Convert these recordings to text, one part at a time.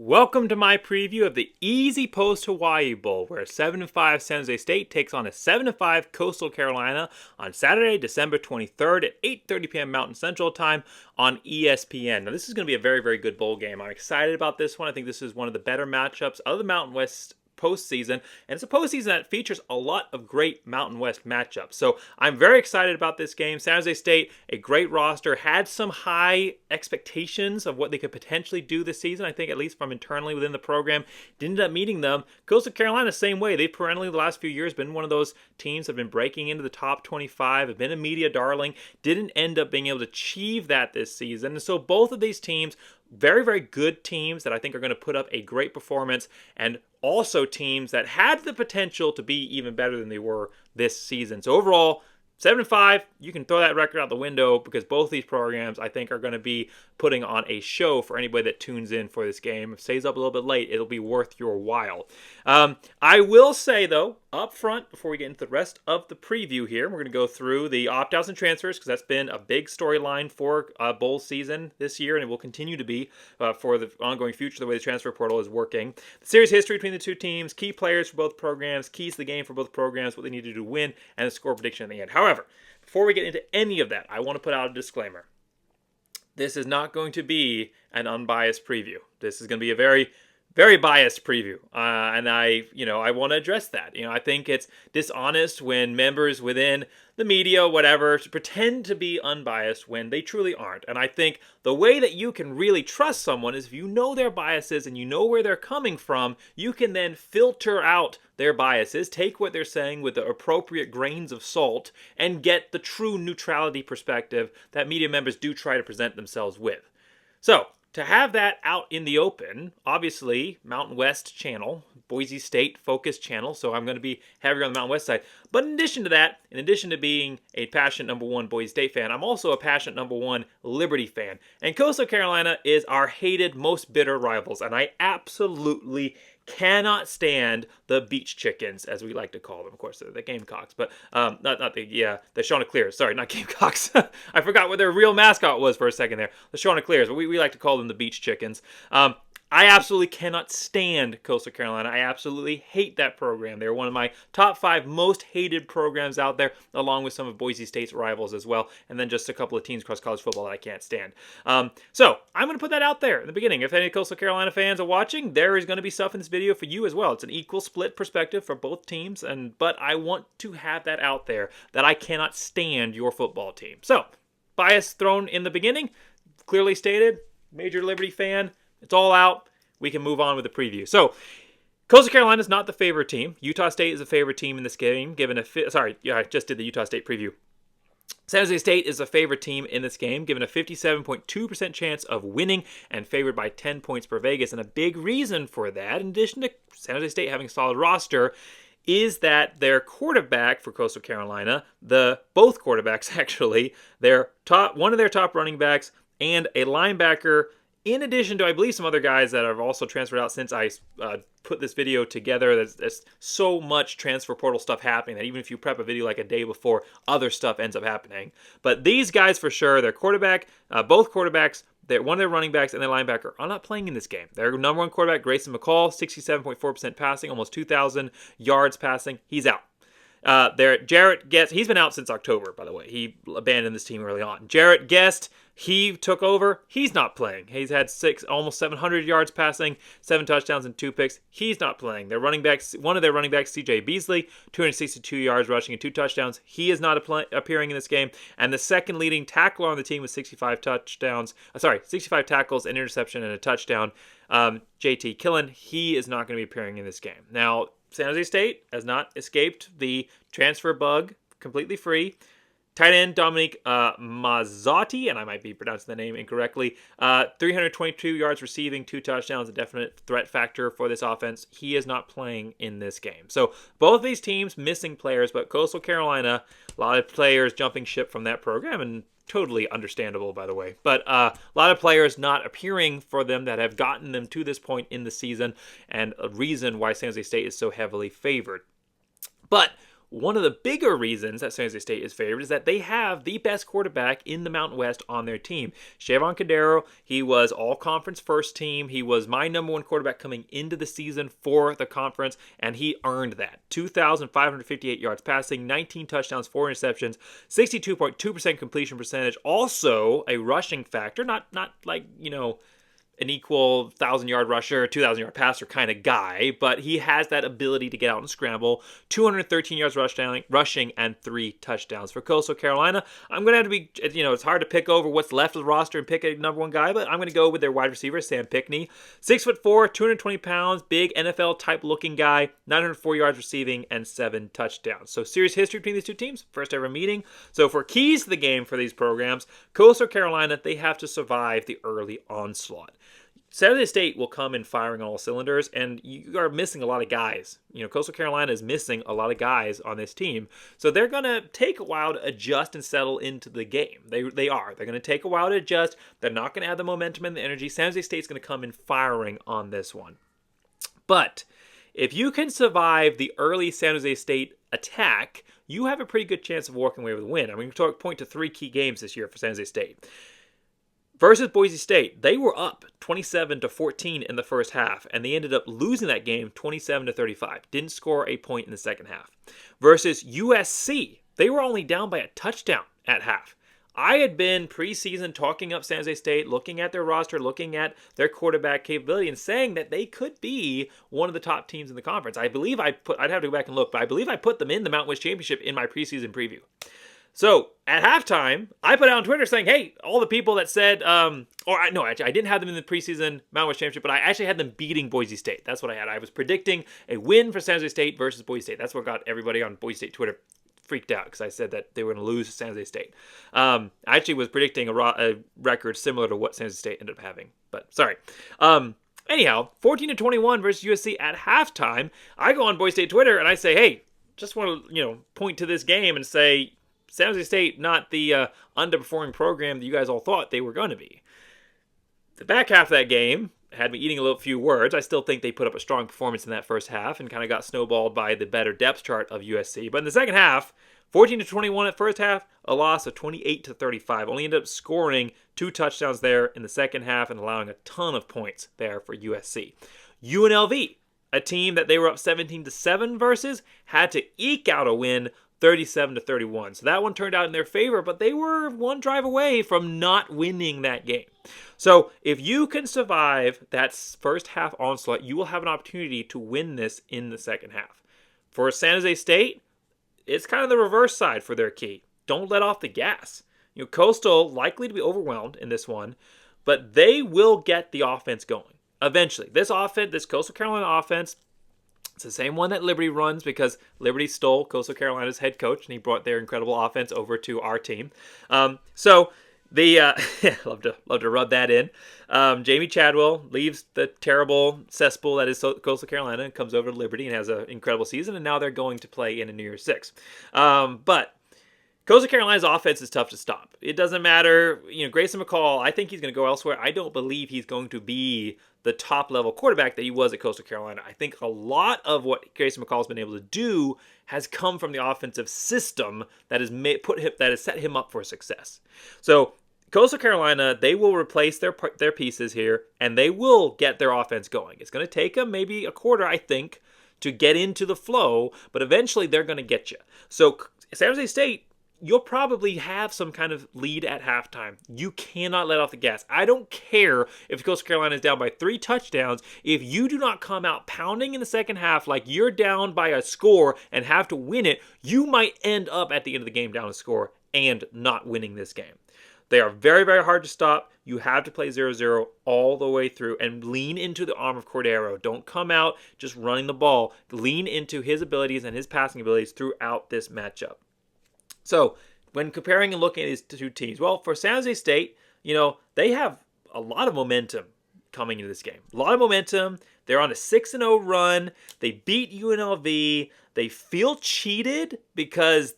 Welcome to my preview of the Easy Post Hawaii Bowl, where 7-5 San Jose State takes on a 7-5 Coastal Carolina on Saturday, December 23rd at 8:30 p.m. Mountain Central Time on ESPN. Now, this is going to be a very, very good bowl game. I'm excited about this one. I think this is one of the better matchups of the Mountain West postseason, and it's a postseason that features a lot of great Mountain West matchups. So I'm very excited about this game. San Jose State, a great roster, had some high expectations of what they could potentially do this season. I think at least from internally within the program, didn't end up meeting them. Coastal Carolina, same way. They've perennially the last few years been one of those teams that have been breaking into the top 25, have been a media darling, didn't end up being able to achieve that this season. And so both of these teams, very, very good teams that I think are going to put up a great performance, and also teams that had the potential to be even better than they were this season. So overall, 7-5, you can throw that record out the window because both these programs, I think, are going to be putting on a show for anybody that tunes in for this game. If it stays up a little bit late, it'll be worth your while. I will say, though, up front, before we get into the rest of the preview here, we're going to go through the opt-outs and transfers because that's been a big storyline for bowl season this year, and it will continue to be for the ongoing future, the way the transfer portal is working. The series history between the two teams, key players for both programs, keys to the game for both programs, what they need to do to win, and the score prediction at the end. However, before we get into any of that, I want to put out a disclaimer. This is not going to be an unbiased preview. This is going to be a very, very biased preview, and I want to address that. I think it's dishonest when members within the media, whatever, to pretend to be unbiased when they truly aren't. And I think the way that you can really trust someone is if you know their biases and you know where they're coming from, you can then filter out their biases, take what they're saying with the appropriate grains of salt, and get the true neutrality perspective that media members do try to present themselves with. So, to have that out in the open, obviously, Mountain West channel, Boise State focused channel, so I'm going to be heavier on the Mountain West side. But in addition to that, in addition to being a passionate number one Boise State fan, I'm also a passionate number one Liberty fan. And Coastal Carolina is our hated, most bitter rivals, and I absolutely cannot stand the beach chickens, as we like to call them. Of course, they're the Gamecocks, but the Chanticleers. Sorry, not Gamecocks. I forgot what their real mascot was for a second there. The Chanticleers, but we like to call them the beach chickens. I absolutely cannot stand Coastal Carolina. I absolutely hate that program. They're one of my top 5 most hated programs out there, along with some of Boise State's rivals as well, and then just a couple of teams across college football that I can't stand. So I'm going to put that out there in the beginning. If any Coastal Carolina fans are watching, there is going to be stuff in this video for you as well. It's an equal split perspective for both teams, but I want to have that out there that I cannot stand your football team. So, bias thrown in the beginning, clearly stated, major Liberty fan. It's all out. We can move on with the preview. So, Coastal Carolina is not the favorite team. Utah State is a favorite team in this game. I just did the Utah State preview. San Jose State is a favorite team in this game, given a 57.2% chance of winning and favored by 10 points per Vegas. And a big reason for that, in addition to San Jose State having a solid roster, is that their quarterback for Coastal Carolina, both quarterbacks actually, one of their top running backs and a linebacker, in addition to, I believe, some other guys that have also transferred out since I put this video together. There's so much transfer portal stuff happening that even if you prep a video like a day before, other stuff ends up happening. But these guys for sure, their quarterback, both quarterbacks, one of their running backs and their linebacker are not playing in this game. Their number one quarterback, Grayson McCall, 67.4% passing, almost 2,000 yards passing. He's out. Jarrett Guest, he's been out since October, by the way. He abandoned this team early on. Jarrett Guest, he took over. He's not playing. He's had almost 700 yards passing, 7 touchdowns and 2 picks. He's not playing. Their running backs, one of their running backs, CJ Beasley, 262 yards rushing and 2 touchdowns. He is not appearing in this game. And the second leading tackler on the team with 65 tackles, an interception, and a touchdown, JT Killen, he is not going to be appearing in this game. Now, San Jose State has not escaped the transfer bug completely free. Tight end Dominique Mazzotti, and I might be pronouncing the name incorrectly, 322 yards receiving, 2 touchdowns, a definite threat factor for this offense. He is not playing in this game. So both these teams missing players, but Coastal Carolina, a lot of players jumping ship from that program, and totally understandable, by the way. But a lot of players not appearing for them that have gotten them to this point in the season, and a reason why San Jose State is so heavily favored. But one of the bigger reasons that San Jose State is favored is that they have the best quarterback in the Mountain West on their team. Shavon Cordero, he was all-conference first team. He was my number one quarterback coming into the season for the conference, and he earned that. 2,558 yards passing, 19 touchdowns, 4 interceptions, 62.2% completion percentage. Also, a rushing factor, not like, an equal 1,000-yard rusher, 2,000-yard passer kind of guy, but he has that ability to get out and scramble. 213 yards rushing and 3 touchdowns. For Coastal Carolina, I'm going to have to be, it's hard to pick over what's left of the roster and pick a number one guy, but I'm going to go with their wide receiver, Sam Pickney. 6'4", 220 pounds, big NFL-type looking guy, 904 yards receiving, and 7 touchdowns. So serious history between these two teams, first ever meeting. So for keys to the game for these programs, Coastal Carolina, they have to survive the early onslaught. San Jose State will come in firing on all cylinders, and you are missing a lot of guys. Coastal Carolina is missing a lot of guys on this team, so they're going to take a while to adjust and settle into the game. They are. They're going to take a while to adjust. They're not going to have the momentum and the energy. San Jose State's going to come in firing on this one. But if you can survive the early San Jose State attack, you have a pretty good chance of walking away with a win. I'm going to point to 3 key games this year for San Jose State. Versus Boise State, they were up 27-14 in the first half, and they ended up losing that game 27-35. Didn't score a point in the second half. Versus USC, they were only down by a touchdown at half. I had been preseason talking up San Jose State, looking at their roster, looking at their quarterback capability, and saying that they could be one of the top teams in the conference. I'd have to go back and look, but I believe I put them in the Mountain West Championship in my preseason preview. So, at halftime, I put out on Twitter saying, hey, all the people that said, I didn't have them in the preseason Mountain West Championship, but I actually had them beating Boise State. That's what I had. I was predicting a win for San Jose State versus Boise State. That's what got everybody on Boise State Twitter freaked out, because I said that they were going to lose to San Jose State. I actually was predicting a record similar to what San Jose State ended up having, but sorry. Anyhow, 14-21 versus USC at halftime. I go on Boise State Twitter and I say, hey, just want to, point to this game and say, San Jose State, not the underperforming program that you guys all thought they were going to be. The back half of that game had me eating a few words. I still think they put up a strong performance in that first half and kind of got snowballed by the better depth chart of USC. But in the second half, 14-21 at first half, a loss of 28-35. Only ended up scoring 2 touchdowns there in the second half and allowing a ton of points there for USC. UNLV, a team that they were up 17-7 versus, had to eke out a win 37-31. So that one turned out in their favor, but they were one drive away from not winning that game. So if you can survive that first half onslaught, you will have an opportunity to win this in the second half. For San Jose State, it's kind of the reverse side for their key. Don't let off the gas. Coastal likely to be overwhelmed in this one, but they will get the offense going eventually. This Coastal Carolina offense, it's the same one that Liberty runs, because Liberty stole Coastal Carolina's head coach and he brought their incredible offense over to our team. Love to rub that in. Jamie Chadwell leaves the terrible cesspool that is Coastal Carolina and comes over to Liberty and has an incredible season, and now they're going to play in a New Year's Six. But Coastal Carolina's offense is tough to stop. It doesn't matter. Grayson McCall, I think he's going to go elsewhere. I don't believe he's going to be the top-level quarterback that he was at Coastal Carolina. I think a lot of what Grayson McCall has been able to do has come from the offensive system that has set him up for success. So Coastal Carolina, they will replace their pieces here, and they will get their offense going. It's going to take them maybe a quarter, I think, to get into the flow, but eventually they're going to get you. So San Jose State, you'll probably have some kind of lead at halftime. You cannot let off the gas. I don't care if Coastal Carolina is down by 3 touchdowns. If you do not come out pounding in the second half like you're down by a score and have to win it, you might end up at the end of the game down a score and not winning this game. They are very, very hard to stop. You have to play 0-0 all the way through and lean into the arm of Cordero. Don't come out just running the ball. Lean into his abilities and his passing abilities throughout this matchup. So, when comparing and looking at these two teams, well, for San Jose State, they have a lot of momentum coming into this game. A lot of momentum. They're on a 6-0 run. They beat UNLV. They feel cheated because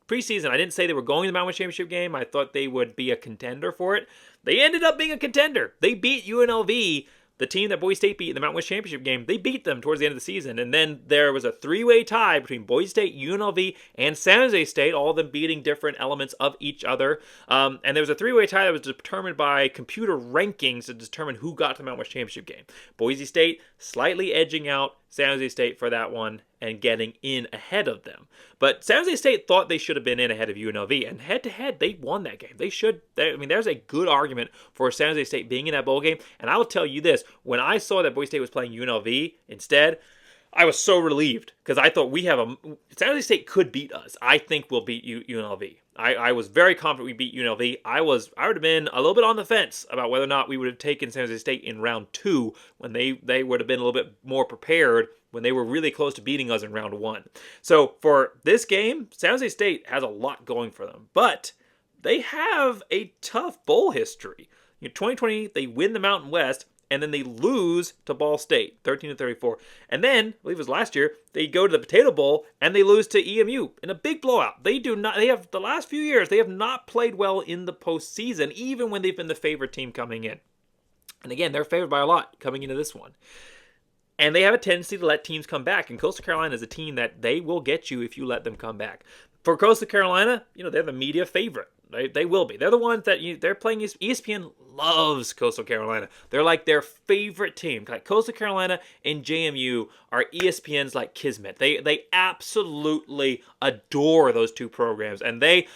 preseason, I didn't say they were going to the Mountain West Championship game. I thought they would be a contender for it. They ended up being a contender. They beat UNLV the team that Boise State beat in the Mountain West Championship game, they beat them towards the end of the season. And then there was a three-way tie between Boise State, UNLV, and San Jose State, all of them beating different elements of each other. And there was a three-way tie that was determined by computer rankings to determine who got to the Mountain West Championship game. Boise State slightly edging out San Jose State for that one and getting in ahead of them. But San Jose State thought they should have been in ahead of UNLV, and head-to-head, they won that game. There's a good argument for San Jose State being in that bowl game, and I will tell you this, when I saw that Boise State was playing UNLV instead, I was so relieved, because I thought San Jose State could beat us. I think we'll beat UNLV. I was very confident we beat UNLV. I would have been a little bit on the fence about whether or not we would have taken San Jose State in round 2 when they would have been a little bit more prepared when they were really close to beating us in round 1. So for this game, San Jose State has a lot going for them, but they have a tough bowl history. In 2020, they win the Mountain West, and then they lose to Ball State, 13-34. And then, I believe it was last year, they go to the Potato Bowl, and they lose to EMU in a big blowout. They have, the last few years, they have not played well in the postseason, even when they've been the favorite team coming in. And again, they're favored by a lot coming into this one. And they have a tendency to let teams come back, and Coastal Carolina is a team that they will get you if you let them come back. For Coastal Carolina, they're the media favorite. They will be. They're the ones that they're playing. ESPN loves Coastal Carolina. They're like their favorite team. Like Coastal Carolina and JMU are ESPN's like kismet. They absolutely adore those two programs, and they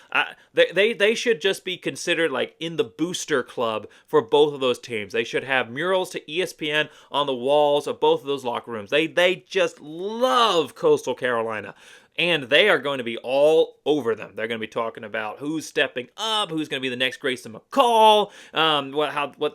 should just be considered like in the booster club for both of those teams. They should have murals to ESPN on the walls of both of those locker rooms. They just love Coastal Carolina. And they are going to be all over them. They're going to be talking about who's stepping up, who's going to be the next Grayson McCall,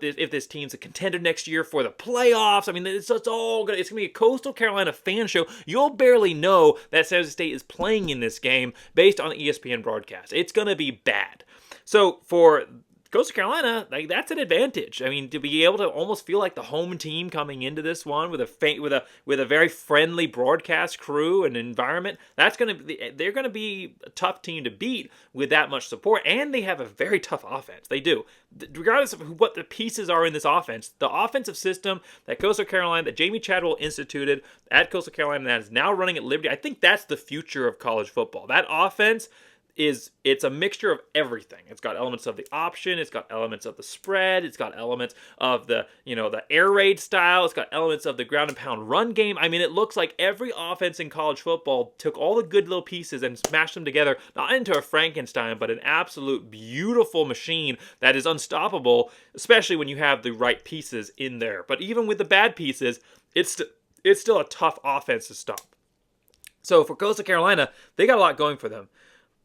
if this team's a contender next year for the playoffs. I mean, it's all going to be a Coastal Carolina fan show. You'll barely know that San Jose State is playing in this game based on the ESPN broadcast. It's going to be bad. So for Coastal Carolina, that's an advantage. I mean, to be able to almost feel like the home team coming into this one with a very friendly broadcast crew and environment, they're going to be a tough team to beat with that much support, and they have a very tough offense. They do. Regardless of what the pieces are in this offense, the offensive system that Coastal Carolina, that Jamie Chadwell instituted at Coastal Carolina, that is now running at Liberty, I think that's the future of college football. That offense it's a mixture of everything. It's got elements of the option, it's got elements of the spread, it's got elements of the air raid style, it's got elements of the ground and pound run game. I mean, it looks like every offense in college football took all the good little pieces and smashed them together, not into a Frankenstein, but an absolute beautiful machine that is unstoppable, especially when you have the right pieces in there. But even with the bad pieces, it's still a tough offense to stop. So for Coastal Carolina, they got a lot going for them.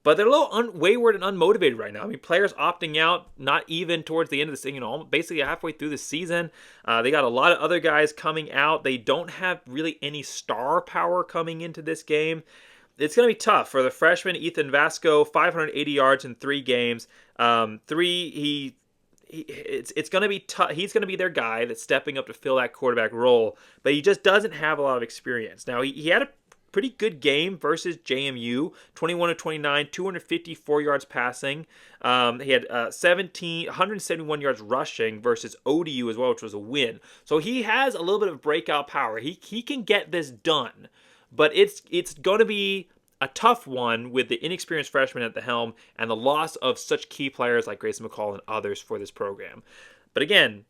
But they're a little wayward and unmotivated right now. I mean, players opting out, not even towards the end of the season, basically halfway through the season. They got a lot of other guys coming out. They don't have really any star power coming into this game. It's going to be tough for the freshman Ethan Vasco, 580 yards in 3 games. It's going to be tough. He's going to be their guy that's stepping up to fill that quarterback role, but he just doesn't have a lot of experience. Now, he had a pretty good game versus JMU, 21-29, 254 yards passing. He had 171 yards rushing versus ODU as well, which was a win. So he has a little bit of breakout power. He can get this done, but it's going to be a tough one with the inexperienced freshman at the helm and the loss of such key players like Grayson McCall and others for this program. But again,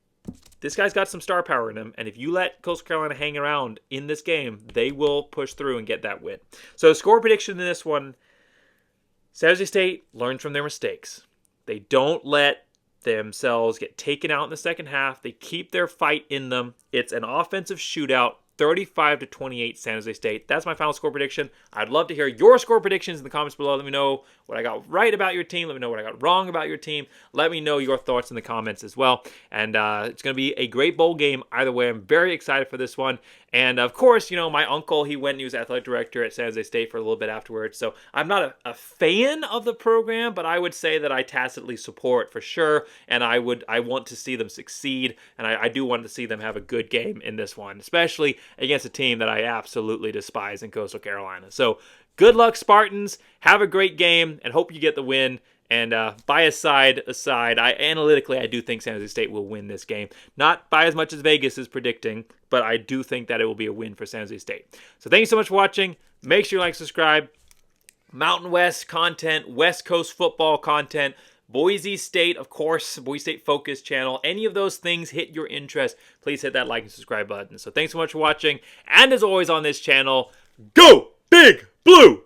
this guy's got some star power in him, and if you let Coastal Carolina hang around in this game, they will push through and get that win. So score prediction in this one, San Jose State learns from their mistakes. They don't let themselves get taken out in the second half. They keep their fight in them. It's an offensive shootout, 35-28 San Jose State. That's my final score prediction. I'd love to hear your score predictions in the comments below. Let me know what I got right about your team. Let me know what I got wrong about your team. Let me know your thoughts in the comments as well. And it's going to be a great bowl game either way. I'm very excited for this one. And of course, my uncle, he went and he was athletic director at San Jose State for a little bit afterwards. So I'm not a fan of the program, but I would say that I tacitly support for sure. And I want to see them succeed. And I do want to see them have a good game in this one, especially against a team that I absolutely despise in Coastal Carolina. So good luck, Spartans. Have a great game and hope you get the win. And bias side aside, analytically I do think San Jose State will win this game. Not by as much as Vegas is predicting, but I do think that it will be a win for San Jose State. So thank you so much for watching. Make sure you like, subscribe. Mountain West content, West Coast football content, Boise State, of course, Boise State Focus channel. Any of those things hit your interest, please hit that like and subscribe button. So thanks so much for watching. And as always on this channel, go Big Blue!